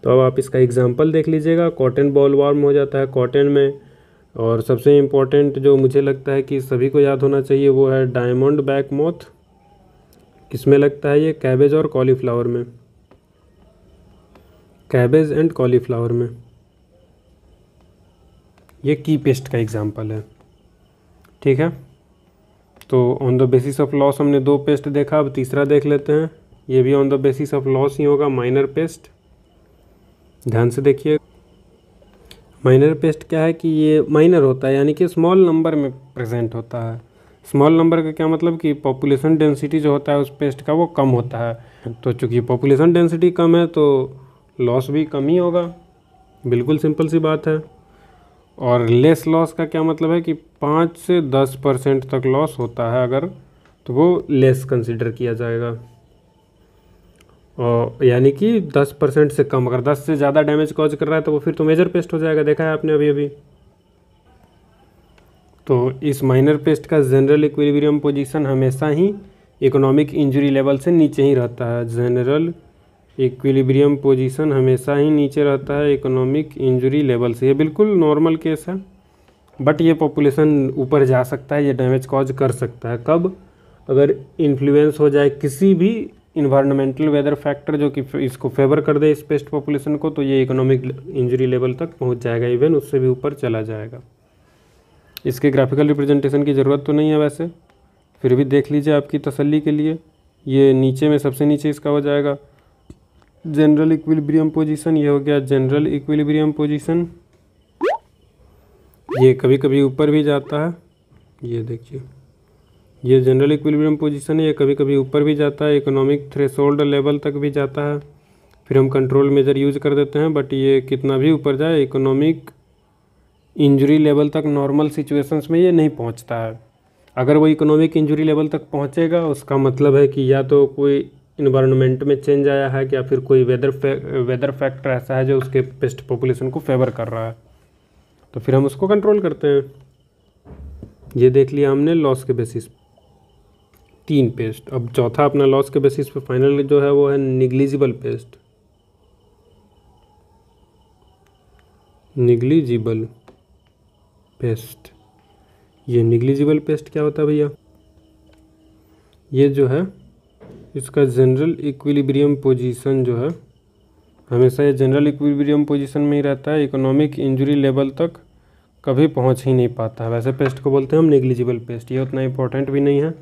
तो अब आप इसका एग्जांपल देख लीजिएगा। कॉटन बॉलवर्म हो जाता है कॉटन में, और सबसे इम्पोर्टेंट जो मुझे लगता है कि सभी को याद होना चाहिए वो है डायमंड बैक मोथ। किसमें लगता है ये? कैबेज और कॉलीफ्लावर में, कैबेज एंड कॉलीफ्लावर में। ये की पेस्ट का एग्जांपल है, ठीक है। तो on the basis of loss हमने 2 पेस्ट देखा, अब तीसरा देख लेते हैं। ये भी on the basis of loss ही होगा, माइनर पेस्ट। ध्यान से देखिए, माइनर पेस्ट क्या है कि ये माइनर होता है, यानी कि स्मॉल नंबर में प्रेजेंट होता है। स्मॉल नंबर का क्या मतलब कि पॉपुलेशन डेंसिटी जो होता है उस पेस्ट का वो कम होता है। तो चूँकि पॉपुलेशन डेंसिटी कम है तो लॉस भी कम ही होगा, बिल्कुल सिंपल सी बात है। और लेस लॉस का क्या मतलब है कि 5 से 10% तक लॉस होता है अगर, तो वो लेस कंसिडर किया जाएगा। और यानी कि 10% से कम, अगर 10 से ज़्यादा डैमेज कॉज कर रहा है तो वो फिर तो मेजर पेस्ट हो जाएगा, देखा है आपने अभी अभी। तो इस माइनर पेस्ट का जनरल इक्विलिब्रियम पोजीशन हमेशा ही इकोनॉमिक इंजरी लेवल से नीचे ही रहता है। जनरल इक्विलिब्रियम पोजीशन हमेशा ही नीचे रहता है इकोनॉमिक इंजरी लेवल से। ये बिल्कुल नॉर्मल केस है, बट ये पॉपुलेशन ऊपर जा सकता है, ये डैमेज कॉज कर सकता है। कब? अगर इन्फ्लुएंस हो जाए किसी भी इन्वायरमेंटल वेदर फैक्टर जो कि इसको फेवर कर दे इस पेस्ट पॉपुलेशन को, तो ये इकोनॉमिक इंजरी लेवल तक पहुंच जाएगा, इवन उससे भी ऊपर चला जाएगा। इसके ग्राफिकल रिप्रेजेंटेशन की ज़रूरत तो नहीं है वैसे, फिर भी देख लीजिए आपकी तसल्ली के लिए। ये नीचे में सबसे नीचे इसका हो जाएगा जनरल इक्विलिब्रियम पोजीशन, ये हो गया जनरल इक्विलिब्रियम पोजीशन। ये कभी कभी ऊपर भी जाता है, ये देखिए ये जनरल इक्विलिब्रियम पोजीशन है, ये कभी कभी ऊपर भी जाता है, इकोनॉमिक थ्रेशोल्ड लेवल तक भी जाता है, फिर हम कंट्रोल मेजर यूज कर देते हैं। बट ये कितना भी ऊपर जाए इकोनॉमिक इंजरी लेवल तक नॉर्मल सिचुएशंस में ये नहीं पहुंचता है। अगर वो इकोनॉमिक इंजरी लेवल तक पहुंचेगा उसका मतलब है कि या तो कोई इन्वायरमेंट में चेंज आया है, या फिर कोई वेदर फैक्टर ऐसा है जो उसके पेस्ट पॉपुलेशन को फेवर कर रहा है, तो फिर हम उसको कंट्रोल करते हैं। ये देख लिया हमने लॉस के बेसिस 3 पेस्ट। अब चौथा अपना लॉस के बेसिस पे फाइनल जो है वो है निग्लिजिबल पेस्ट। निग्लिजिबल पेस्ट, ये निग्लिजिबल पेस्ट क्या होता है भैया? ये जो है इसका जनरल इक्विलिब्रियम पोजीशन जो है हमेशा ये जनरल इक्विलिब्रियम पोजीशन में ही रहता है, इकोनॉमिक इंजरी लेवल तक कभी पहुंच ही नहीं पाता है। वैसे पेस्ट को बोलते हैं हम नेग्लिजिबल पेस्ट। ये उतना इंपॉर्टेंट भी नहीं है,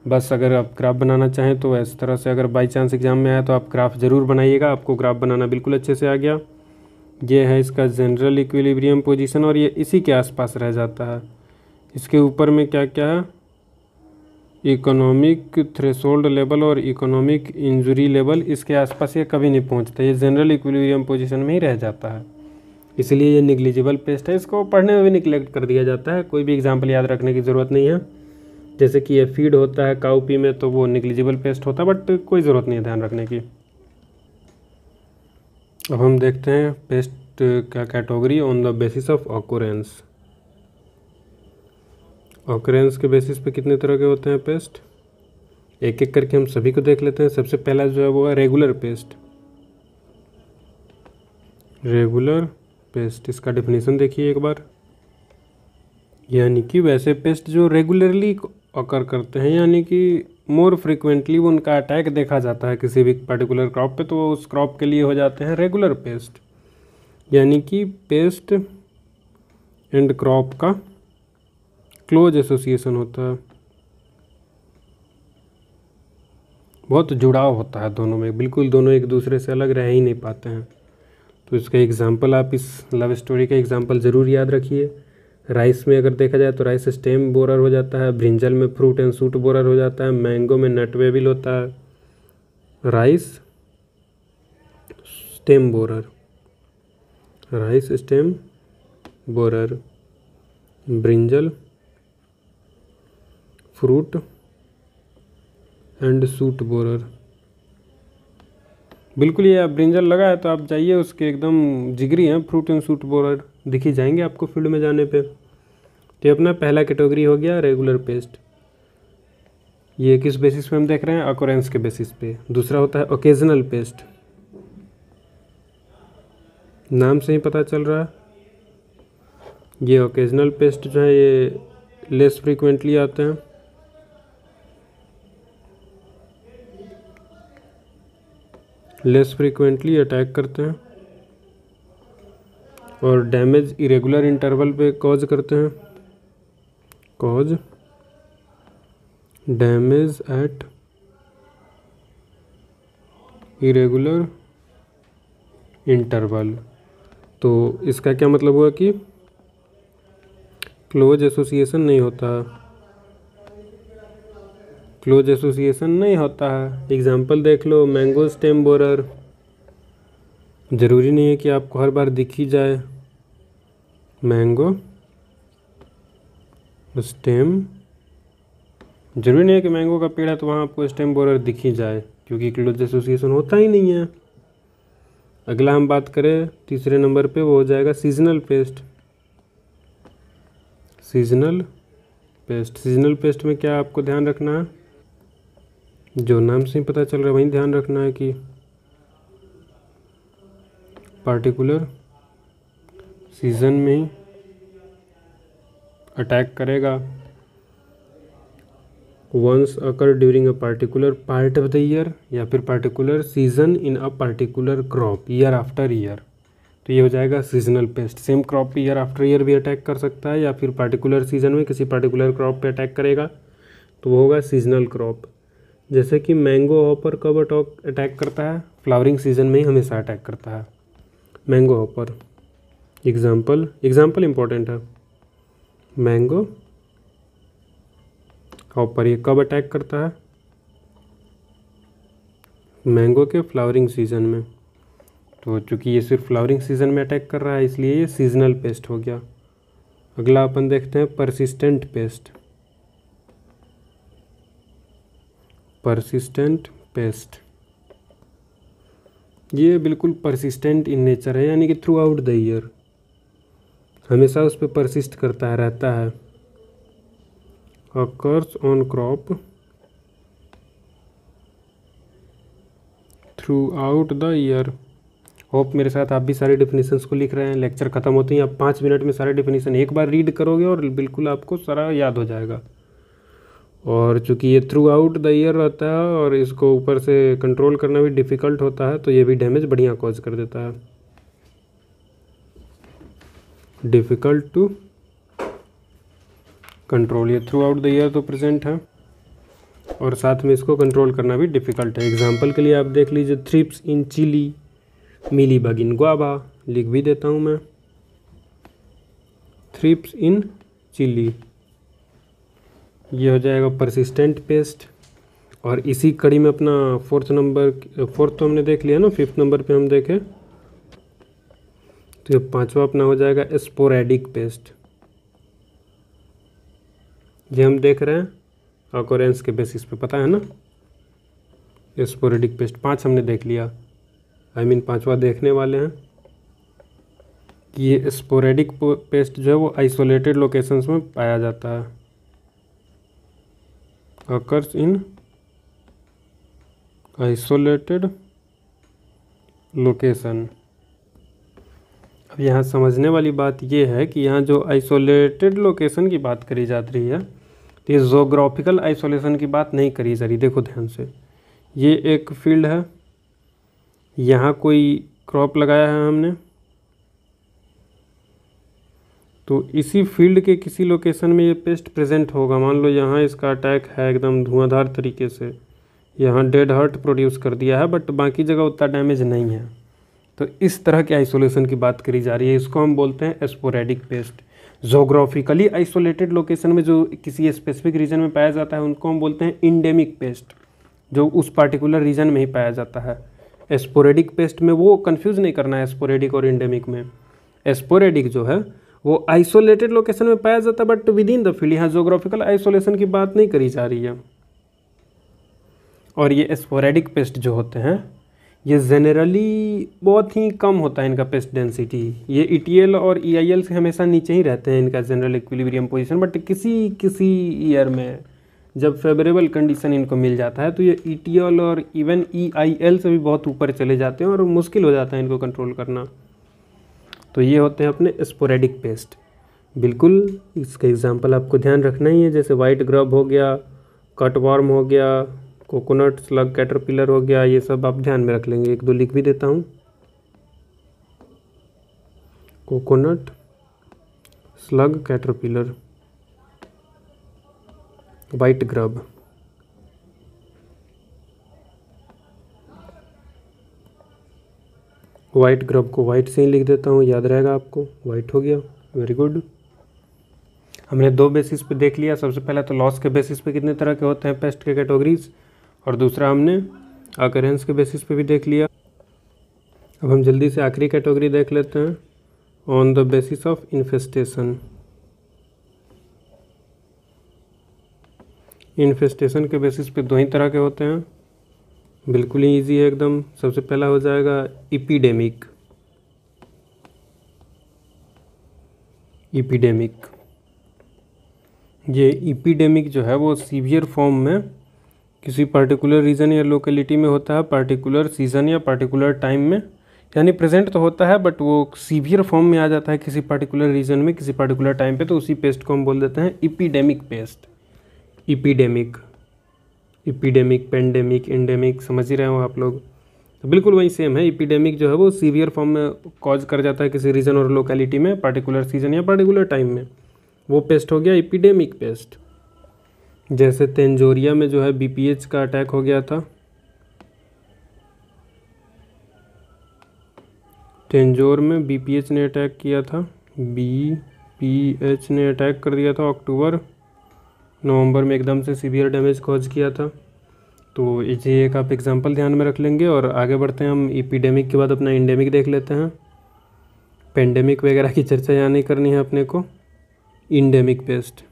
बस अगर आप ग्राफ बनाना चाहें तो इस तरह से, अगर बाई चांस एग्जाम में आया तो आप ग्राफ ज़रूर बनाइएगा, आपको ग्राफ बनाना बिल्कुल अच्छे से आ गया। ये है इसका जनरल इक्विलिब्रियम पोजीशन और ये इसी के आसपास रह जाता है। इसके ऊपर में क्या क्या है? इकोनॉमिक थ्रेशोल्ड लेवल और इकोनॉमिक इंजरी लेवल, इसके आसपास ये कभी नहीं पहुंचता, ये जनरल इक्विलिब्रियम पोजीशन में ही रह जाता है, इसलिए ये निग्लिजिबल पेस्ट है। इसको पढ़ने में भी निग्लेक्ट कर दिया जाता है, कोई भी एग्जाम्पल याद रखने की ज़रूरत नहीं है। जैसे कि ये फीड होता है काऊ पी में तो वो निग्लिजिबल पेस्ट होता है, बट कोई ज़रूरत नहीं है ध्यान रखने की। अब हम देखते हैं पेस्ट का category on the basis of occurrence. Occurrence के बेसिस पे कितने तरह के होते हैं पेस्ट, एक एक करके हम सभी को देख लेते हैं। सबसे पहला जो है वो है रेगुलर पेस्ट। रेगुलर पेस्ट, इसका डेफिनेशन देखिए एक बार, यानी कि वैसे पेस्ट जो रेगुलरली अकर करते हैं, यानी कि मोर फ्रिक्वेंटली उनका अटैक देखा जाता है किसी भी पर्टिकुलर क्रॉप पे, तो वो उस क्रॉप के लिए हो जाते हैं रेगुलर पेस्ट। यानी कि पेस्ट एंड क्रॉप का क्लोज एसोसिएशन होता है, बहुत जुड़ाव होता है दोनों में, बिल्कुल दोनों एक दूसरे से अलग रह ही नहीं पाते हैं। तो इसका एग्जाम्पल, आप इस लव स्टोरी का एग्जाम्पल ज़रूर याद रखिए। राइस में अगर देखा जाए तो राइस स्टेम बोरर हो जाता है, ब्रिंजल में फ्रूट एंड सूट बोरर हो जाता है, मैंगो में नट वेबिल होता है, rice stem borer, rice stem borer, brinjal fruit and suit borer. बिल्कुल, ये आप ब्रिंजल लगा है तो आप जाइए, उसके एकदम जिगरी हैं फ्रूट एंड सूट बोरर, दिख ही जाएंगे आपको फील्ड में जाने पे। तो ये अपना पहला कैटेगरी हो गया रेगुलर पेस्ट। ये किस बेसिस पे हम देख रहे हैं? अकोरेंस के बेसिस पे। दूसरा होता है ओकेजनल पेस्ट, नाम से ही पता चल रहा है। ये ओकेजनल पेस्ट जो है ये लेस फ्रीक्वेंटली आते हैं, लेस फ्रीक्वेंटली अटैक करते हैं और डैमेज इरेगुलर इंटरवल पे कॉज करते हैं, cause damage at irregular interval. तो इसका क्या मतलब हुआ कि क्लोज एसोसिएशन नहीं होता, क्लोज एसोसिएशन नहीं होता है। एग्जाम्पल देख लो, मैंगो स्टेम बोरर, ज़रूरी नहीं है कि आपको हर बार दिख ही जाए, मैंगो स्टेम, जरूरी नहीं है कि मैंगो का पेड़ है तो वहाँ आपको स्टेम बोरर दिख ही जाए, क्योंकि क्लोज एसोसिएशन होता ही नहीं है। अगला हम बात करें तीसरे नंबर पे, वो हो जाएगा seasonal paste. Seasonal paste, seasonal paste में क्या आपको ध्यान रखना है, जो नाम से ही पता चल रहा है वहीं ध्यान रखना है कि पार्टिकुलर सीजन में ही अटैक करेगा। Once occur during a particular part of the year, या फिर particular season in a particular crop year after year, तो ये हो जाएगा सीजनल पेस्ट। सेम क्रॉप पे ईयर आफ्टर ईयर भी अटैक कर सकता है, या फिर पार्टिकुलर सीजन में किसी पार्टिकुलर क्रॉप पे अटैक करेगा, तो वो होगा सीजनल क्रॉप। जैसे कि मैंगो हॉपर कब अटैक करता है, फ्लावरिंग सीजन में ही हमेशा अटैक करता है मैंगो हॉपर। एग्जाम्पल इम्पोर्टेंट है, मैंगो हॉपर ये कब अटैक करता है, मैंगो के फ्लावरिंग सीजन में। तो चूँकि ये सिर्फ फ्लावरिंग सीजन में अटैक कर रहा है इसलिए ये सीजनल पेस्ट हो गया। अगला अपन देखते हैं परसिस्टेंट पेस्ट। परसिस्टेंट पेस्ट ये बिल्कुल परसिस्टेंट इन नेचर है, यानी कि थ्रू आउट द ईयर हमेशा उस पर परसिस्ट करता है, रहता है। Occurs on crop through out the year. Hope मेरे साथ आप भी सारे डेफिनेशंस को लिख रहे हैं। लेक्चर ख़त्म होते ही आप 5 मिनट में सारे डेफिनेशन एक बार रीड करोगे और बिल्कुल आपको सारा याद हो जाएगा। और चूँकि ये थ्रू आउट द ईयर रहता है और इसको ऊपर से कंट्रोल करना भी डिफ़िकल्ट होता है, तो ये भी डैमेज बढ़िया कॉज कर देता है। डिफ़िकल्ट टू कंट्रोल, ये थ्रू आउट द ईयर तो प्रेजेंट है और साथ में इसको कंट्रोल करना भी डिफ़िकल्ट है। एग्जाम्पल के लिए आप देख लीजिए, thrips in chilli, mealy bug in guava, लिख भी देता हूँ मैं, थ्रिप्स इन चिली, ये हो जाएगा परसिस्टेंट पेस्ट। और इसी कड़ी में अपना फोर्थ तो हमने देख लिया ना, 5th नंबर पे हम देखें तो ये 5वां अपना हो जाएगा स्पोरेडिक पेस्ट। ये हम देख रहे हैं ऑकरेंस के बेसिस पे, पता है ना, स्पोरेडिक पेस्ट 5 हमने देख लिया, आई मीन 5वां देखने वाले हैं कि ये स्पोरेडिक पेस्ट जो है वो आइसोलेटेड लोकेशंस में पाया जाता है। Occurs in isolated location. अब यहाँ समझने वाली बात ये है कि यहाँ जो आइसोलेटेड लोकेशन की बात करी जा रही है, तो ये जोग्राफिकल आइसोलेशन की बात नहीं करी जा रही। देखो ध्यान से, ये एक फील्ड है, यहाँ कोई क्रॉप लगाया है हमने, तो इसी फील्ड के किसी लोकेशन में ये पेस्ट प्रेजेंट होगा। मान लो यहाँ इसका अटैक है एकदम धुआंधार तरीके से, यहाँ डेड हर्ट प्रोड्यूस कर दिया है, बट बाकी जगह उतना डैमेज नहीं है। तो इस तरह के आइसोलेशन की बात करी जा रही है, इसको हम बोलते हैं sporadic paste. Geographically isolated location में जो किसी स्पेसिफिक रीजन में पाया जाता है उनको हम बोलते हैं इंडेमिक पेस्ट, जो उस पार्टिकुलर रीजन में ही पाया जाता है। स्पोरेडिक पेस्ट में वो कंफ्यूज नहीं करना है स्पोरेडिक और इंडेमिक में। स्पोरेडिक जो है वो आइसोलेटेड लोकेशन में पाया जाता है but with in the field, यहाँ जोग्राफिकल आइसोलेशन की बात नहीं करी जा रही है। और ये स्पोरेडिक पेस्ट जो होते हैं ये जेनरली बहुत ही कम होता है इनका पेस्ट डेंसिटी। ये ETL और EIL से हमेशा नीचे ही रहते हैं इनका जनरल इक्विलिब्रियम पोजीशन, बट किसी ईयर में जब फेवरेबल कंडीशन इनको मिल जाता है तो ये ETL और इवन EIL से भी बहुत ऊपर चले जाते हैं और मुश्किल हो जाता है इनको कंट्रोल करना। तो ये होते हैं अपने स्पोरेडिक पेस्ट। बिल्कुल इसका एग्जांपल आपको ध्यान रखना ही है, जैसे वाइट ग्रब हो गया, कटवर्म हो गया, कोकोनट स्लग कैटरपिलर हो गया, ये सब आप ध्यान में रख लेंगे। 1-2 लिख भी देता हूँ, coconut slug caterpillar, white grub. White grub को वाइट से ही लिख देता हूँ, याद रहेगा आपको, वाइट हो गया, वेरी गुड। हमने 2 बेसिस पे देख लिया। सबसे पहला तो लॉस के बेसिस पे कितने तरह के होते हैं पेस्ट के कैटेगरीज, और दूसरा हमने अकरेंस के बेसिस पे भी देख लिया। अब हम जल्दी से आखिरी कैटेगरी देख लेते हैं, on the basis of infestation. Infestation के बेसिस पे दो ही तरह के होते हैं, बिल्कुल ही इजी है एकदम। सबसे पहला हो जाएगा एपिडेमिक। एपिडेमिक, ये एपिडेमिक जो है वो सीवियर फॉर्म में किसी पर्टिकुलर रीजन या लोकेलिटी में होता है, पर्टिकुलर सीजन या पर्टिकुलर टाइम में, यानी प्रेजेंट तो होता है बट वो सीवियर फॉर्म में आ जाता है किसी पर्टिकुलर रीजन में किसी पर्टिकुलर टाइम पे, तो उसी पेस्ट को हम बोल देते हैं epidemic paste. Epidemic, epidemic, pandemic, endemic, समझ ही रहे हो आप लोग, तो बिल्कुल वही सेम है। एपिडेमिक जो है वो सीवियर फॉर्म में कॉज कर जाता है किसी रीजन और लोकेलिटी में पर्टिकुलर सीजन या पर्टिकुलर टाइम में, वो पेस्ट हो गया एपिडेमिक पेस्ट। जैसे तेंजोरिया में जो है बीपीएच का अटैक हो गया था, तेंजोर में बीपीएच ने अटैक किया था, बीपीएच ने अटैक कर दिया था अक्टूबर नवंबर में, एकदम से सीवियर डैमेज कॉज किया था। तो ये एक आप एग्जांपल ध्यान में रख लेंगे और आगे बढ़ते हैं। हम एपिडेमिक के बाद अपना एंडेमिक देख लेते हैं। पेंडेमिक वगैरह की चर्चा यहाँ नहीं करनी है अपने को। एंडेमिक पेस्ट,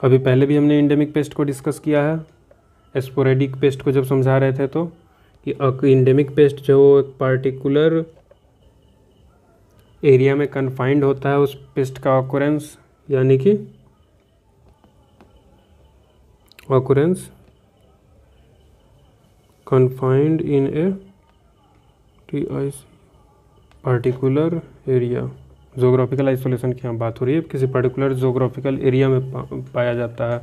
अभी पहले भी हमने एंडेमिक पेस्ट को डिस्कस किया है स्पोरेडिक पेस्ट को जब समझा रहे थे, तो कि एंडेमिक पेस्ट जो एक पार्टिकुलर एरिया में कन्फाइंड होता है उस पेस्ट का ऑकरेंस, यानी कि occurrence confined in a particular area. Geographical isolation की यहाँ बात हो रही है, किसी पर्टिकुलर जोग्राफिकल एरिया में पाया जाता है।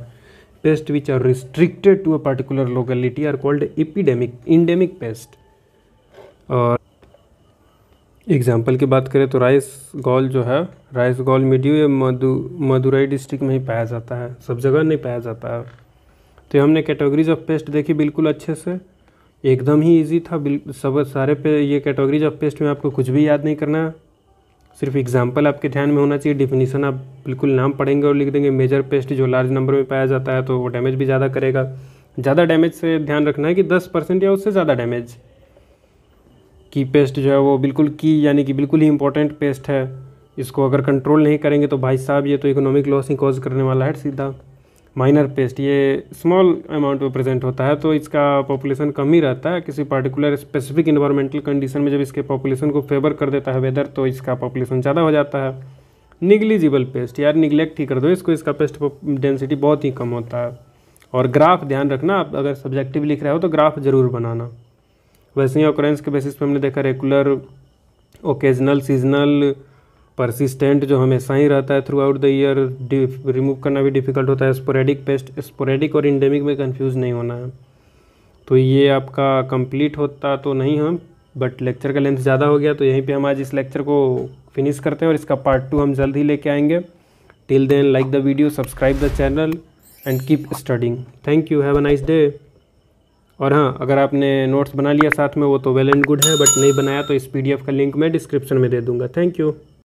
Pest which are restricted to a particular locality are called epidemic, endemic pest. और एग्जाम्पल की बात करें तो राइस गॉल जो है, राइस गॉल मीडियो या मदुरई डिस्ट्रिक्ट में ही पाया जाता है, सब जगह नहीं पाया जाता है। तो हमने कैटेगरीज ऑफ पेस्ट देखी बिल्कुल अच्छे से, एकदम ही इजी था। सब सारे पे ये कैटेगरीज ऑफ पेस्ट में आपको कुछ भी याद नहीं करना है, सिर्फ एग्जाम्पल आपके ध्यान में होना चाहिए। डिफिनीशन आप बिल्कुल नाम पढ़ेंगे और लिख देंगे। मेजर पेस्ट जो लार्ज नंबर में पाया जाता है तो वो डैमेज भी ज़्यादा करेगा। ज़्यादा डैमेज से ध्यान रखना है कि 10% या उससे ज़्यादा डैमेज की पेस्ट जो है वो बिल्कुल की, यानी कि बिल्कुल ही इंपॉर्टेंट पेस्ट है। इसको अगर कंट्रोल नहीं करेंगे तो भाई साहब ये तो इकोनॉमिक लॉस ही कॉज करने वाला है सीधा। माइनर पेस्ट, ये स्मॉल अमाउंट में प्रेजेंट होता है तो इसका पॉपुलेशन कम ही रहता है। किसी पार्टिकुलर स्पेसिफिक इन्वायरमेंटल कंडीशन में जब इसके पॉपुलेशन को फेवर कर देता है वेदर, तो इसका पॉपुलेशन ज़्यादा हो जाता है। निग्लिजिबल पेस्ट, यार निगलेक्ट ही कर दो इसको, इसका पेस्ट डेंसिटी बहुत ही कम होता है। और ग्राफ ध्यान रखना, आप अगर सब्जेक्टिव लिख रहे हो तो ग्राफ जरूर बनाना। वैसे ही ऑकरेंस के बेसिस पे हमने देखा रेगुलर, ओकेजनल, सीजनल, परसिस्टेंट जो हमेशा ही रहता है through out the year, remove करना भी डिफ़िकल्ट होता है। स्पोरेडिक पेस्ट, स्पोरेडिक और एंडेमिक में कंफ्यूज नहीं होना है। तो ये आपका कंप्लीट होता तो नहीं हम, बट लेक्चर का लेंथ ज़्यादा हो गया तो यहीं पे हम आज इस लेक्चर को फिनिश करते हैं और इसका पार्ट 2 हम जल्द ही लेके आएंगे। Till then like the video, subscribe the channel and keep studying. Thank you, have a nice day. और हाँ, अगर आपने नोट्स बना लिया साथ में वो तो वेल एंड गुड है, बट नहीं बनाया तो इस PDF का लिंक मैं डिस्क्रिप्शन में दे दूँगा। Thank you.